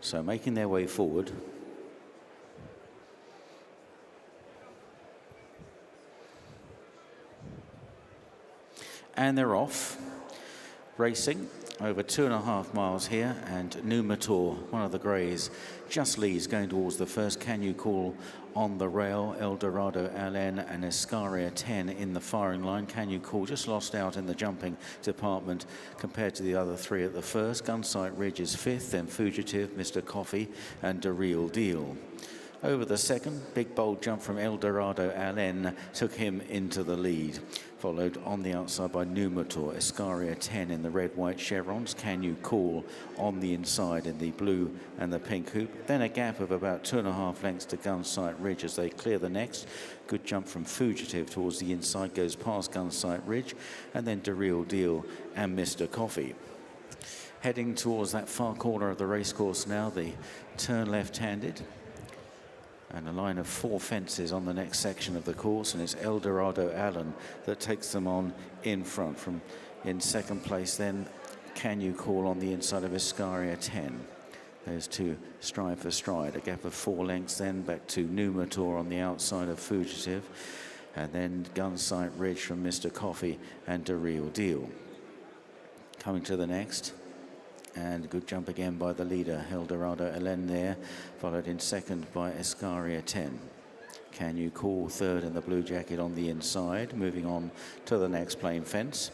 So making their way forward. And they're off, racing over 2.5 miles here, and Numator, one of the greys, just leads going towards the first. Can You Call on the rail, Eldorado Allen and Escaria 10 in the firing line. Can You Call just lost out in the jumping department compared to the other three at the first. Gunsight Ridge is fifth, then Fugitive, Mr. Coffee and The Real Deal. Over the second, big bold jump from Eldorado Allen took him into the lead. Followed on the outside by Numator, Escaria 10 in the red-white chevrons. Can You Call on the inside in the blue and the pink hoop. Then a gap of about 2.5 lengths to Gunsight Ridge as they clear the next. Good jump from Fugitive towards the inside, goes past Gunsight Ridge, and then The Real Deal and Mr. Coffee. Heading towards that far corner of the racecourse now, the turn left-handed. And a line of 4 fences on the next section of the course, and it's Eldorado Allen that takes them on in front. From in second place, then Can You Call on the inside of Escaria 10. Those two stride for stride. A gap of 4 lengths, then back to Numator on the outside of Fugitive, and then Gunsight Ridge from Mr. Coffee and The Real Deal. Coming to the next. And good jump again by the leader, Eldorado Allen there, followed in second by Escaria 10. Can You Call third in the blue jacket on the inside, moving on to the next plain fence.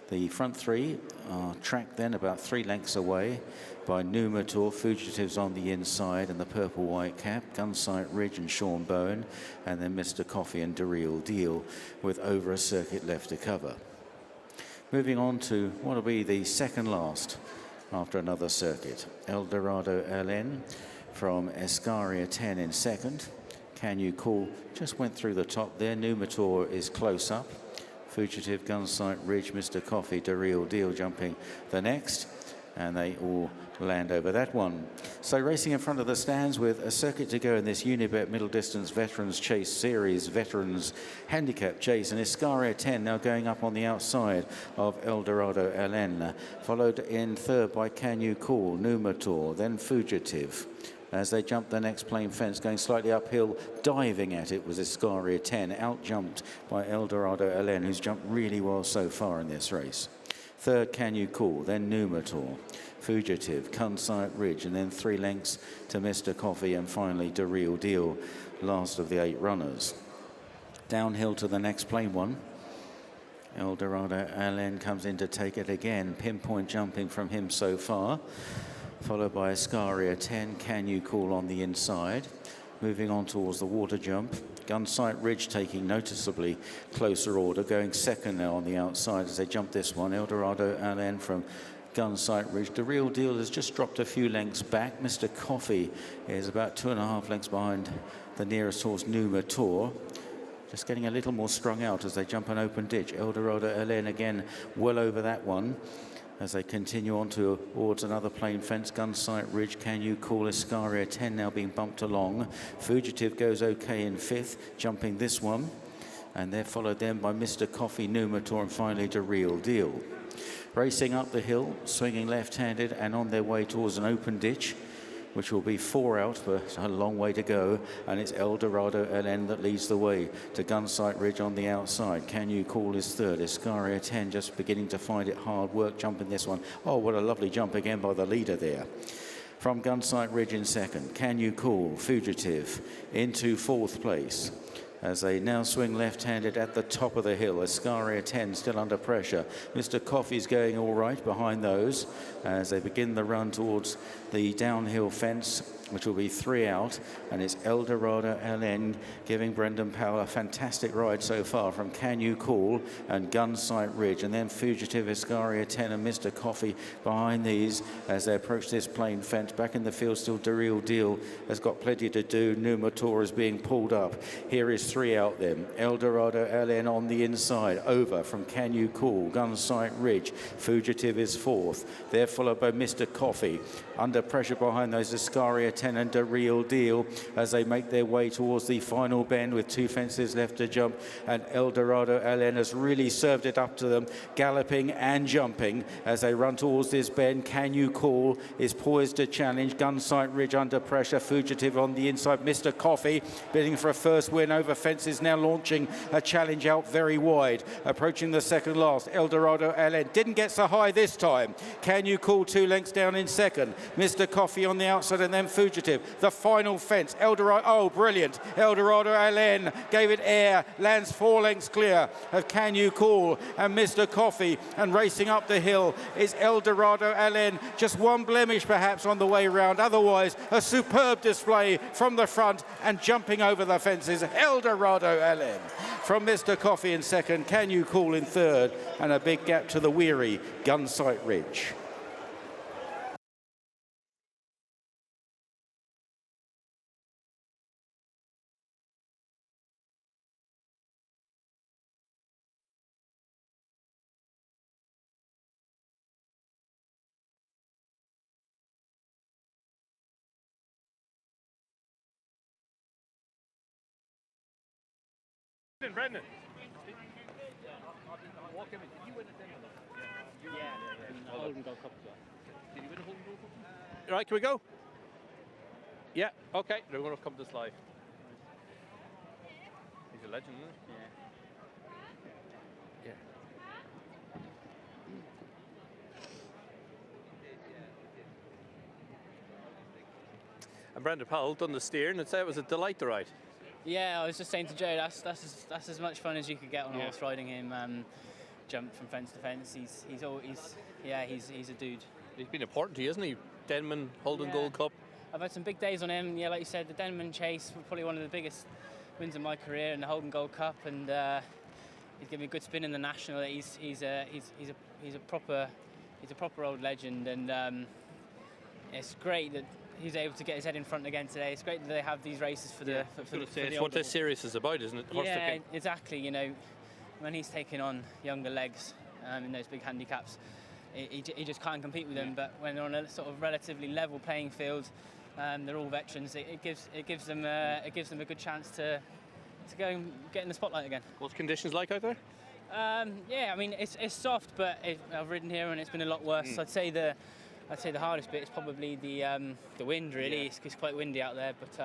The front three are tracked then about 3 lengths away by Numator, Fugitives on the inside and the purple-white cap, Gunsight Ridge and Sean Bowen, and then Mr. Coffee and The Real Deal with over a circuit left to cover. Moving on to what will be the second last after another circuit. Eldorado Allen from Escaria 10 in second. Can You Call just went through the top there. Numator is close up. Fugitive, Gunsight Ridge, Mr. Coffee, The Real Deal jumping the next. And they all land over that one. So racing in front of the stands with a circuit to go in this Unibet Middle Distance Veterans Chase Series Veterans Handicap Chase, and Escaria 10 now going up on the outside of Eldorado Allen, followed in third by Can You Call, Numator, then Fugitive. As they jump the next plain fence, going slightly uphill, diving at it was Escaria 10, out-jumped by Eldorado Allen, who's jumped really well so far in this race. Third, Can You Call, then Numator, Fugitive, Gunsight Ridge, and then 3 lengths to Mr. Coffee, and finally The Real Deal, last of the 8 runners. Downhill to the next plain one. Eldorado Allen comes in to take it again. Pinpoint jumping from him so far. Followed by Escaria 10, Can You Call on the inside. Moving on towards the water jump. Gunsight Ridge taking noticeably closer order, going second now on the outside as they jump this one. Eldorado Allen from Gunsight Ridge. The Real Deal has just dropped a few lengths back. Mr. Coffee is about 2.5 lengths behind the nearest horse, Numator. Just getting a little more strung out as they jump an open ditch. Eldorado Allen again well over that one. As they continue on towards another plain fence, Gunsight Ridge, Can You Call, Escaria 10 now being bumped along. Fugitive goes okay in fifth, jumping this one. And they're followed then by Mr. Coffee, Numator, and finally The Real Deal. Racing up the hill, swinging left-handed and on their way towards an open ditch, which will be 4 out, but a long way to go. And it's Eldorado Allen that leads the way to Gunsight Ridge on the outside. Can You Call is third. Escaria 10 just beginning to find it hard work jumping this one. Oh, what a lovely jump again by the leader there. From Gunsight Ridge in second. Can You Call, Fugitive, into 4th place. As they now swing left-handed at the top of the hill. Escaria 10 still under pressure. Mr. Coffee's going all right behind those as they begin the run towards the downhill fence, which will be 3 out, and it's Eldorado Allen giving Brendan Powell a fantastic ride so far from Can You Call and Gunsight Ridge, and then Fugitive, Escaria 10 and Mr. Coffee behind these as they approach this plain fence. Back in the field still The Real Deal has got plenty to do. Numator is being pulled up. Here is There's 3 out there. Eldorado Allen on the inside, over from Can You Call, Gunsight Ridge, Fugitive is 4th. They're followed by Mr. Coffee. Under pressure behind those, Ascaria 10 and The Real Deal as they make their way towards the final bend with 2 fences left to jump. And Eldorado Allen has really served it up to them, galloping and jumping as they run towards this bend. Can You Call is poised to challenge. Gunsight Ridge under pressure, Fugitive on the inside. Mr. Coffee bidding for a first win over fences, now launching a challenge out very wide. Approaching the second last, Eldorado Allen didn't get so high this time. Can You Call 2 lengths down in second. Mr. Coffee on the outside and then Fugitive. The final fence, Eldorado, oh brilliant. Eldorado Allen gave it air, lands 4 lengths clear of Can You Call and Mr. Coffee, and racing up the hill is Eldorado Allen. Just one blemish perhaps on the way round, otherwise a superb display from the front and jumping over the fences. Eldorado Allen from Mr. Coffee in second, Can You Call in third, and a big gap to the weary Gunsight Ridge. Brendan. Haldon Gold Cup. Did you win a Haldon Gold Cup? Right, can we go? Yeah, okay. They're going to come this live. He's a legend, isn't he? Yeah. And Brendan Powell done the steering and said it was a delight to ride. Yeah, I was just saying to Joe, that's as much fun as you could get on horse riding him. Jump from fence to fence. He's a dude. He's been important to you, hasn't he? Denman, Haldon Gold Cup. I've had some big days on him. Yeah, like you said, the Denman Chase was probably one of the biggest wins of my career, and the Haldon Gold Cup, and he's given me a good spin in the national. He's a proper old legend, and it's great that he's able to get his head in front again today. It's great that they have these races for the. It's what this series is about, isn't it? Yeah, exactly. You know, when he's taking on younger legs in those big handicaps, he just can't compete with them. But when they're on a sort of relatively level playing field, they're all veterans. It gives them a good chance to go and get in the spotlight again. What's conditions like out there? Yeah, I mean it's soft, but I've ridden here and it's been a lot worse. I'd say the hardest bit is probably the wind. Really, it's quite windy out there. But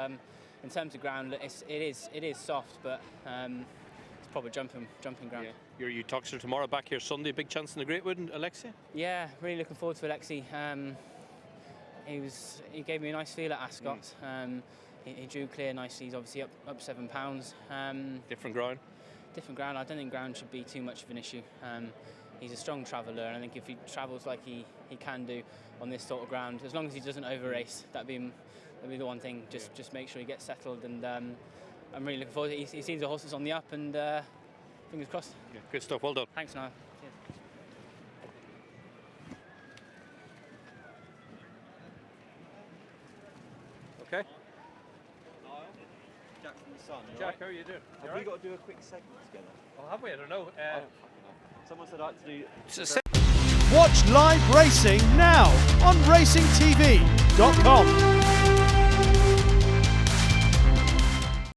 in terms of ground, it is soft, but it's proper jumping ground. Yeah. You Toxer tomorrow, back here Sunday. Big chance in the Great Wood, Alexia. Yeah, really looking forward to Alexi. He gave me a nice feel at Ascot. He drew clear nicely. He's obviously up £7. Different ground. Different ground. I don't think ground should be too much of an issue. He's a strong traveller, and I think if he travels like he can do on this sort of ground, as long as he doesn't over-race, that'd be the one thing. Just make sure he gets settled, and I'm really looking forward to it. He seems the horse is on the up, and fingers crossed. Yeah, good stuff. Well done. Thanks, Niall. Cheers. Okay. Jack from the Sun. Jack, how are you doing? Have we got to do a quick segment together? Oh, have we? I don't know. Someone said I'd like to do. Watch live racing now on racingtv.com.